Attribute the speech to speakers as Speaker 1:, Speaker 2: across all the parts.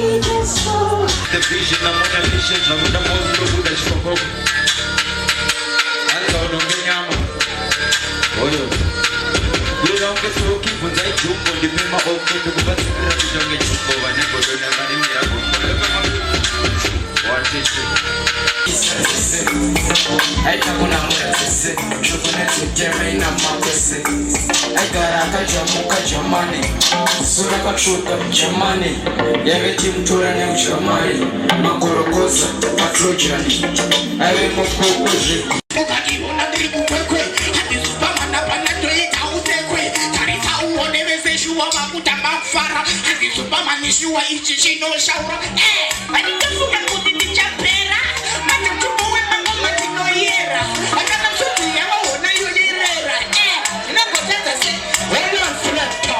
Speaker 1: The vision, I'm on a mission, I'm on the most of the show. I don't know you don't get so keep when they jump on the memo of the bus, you don't get to go and never do I don't want to sit. You can get na mapese. I got a money. Sura kwa chuta mchamani. Yageti mtura ni mchamani. Makorokosa patrojani. Awe mkukuzi. Ukaki unadribu kwekwe. Hadi supamana panatoita utekwe. Tarita uoneweze shuwa makuta mafara. Hadi supamani shuwa ichi chino shaura. Anikafuka kutiti chapera. Matutubuwe mangoma tino yera. Akana msutu ya waona yunirera. Inakoteza se. Wele wansuleta.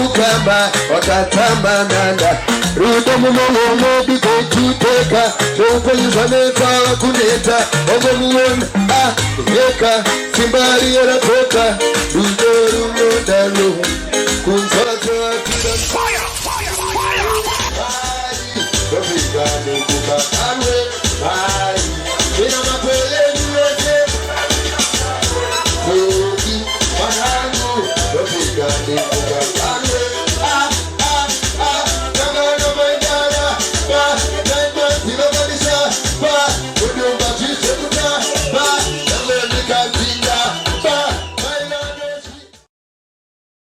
Speaker 2: Ukamba wakatamba nanda rudo mumomo bikotuteka chokonyizaneta kuneta ogomuona yeka simbali eratoka rudo rumodalo kunzaka kila fire fire fire fire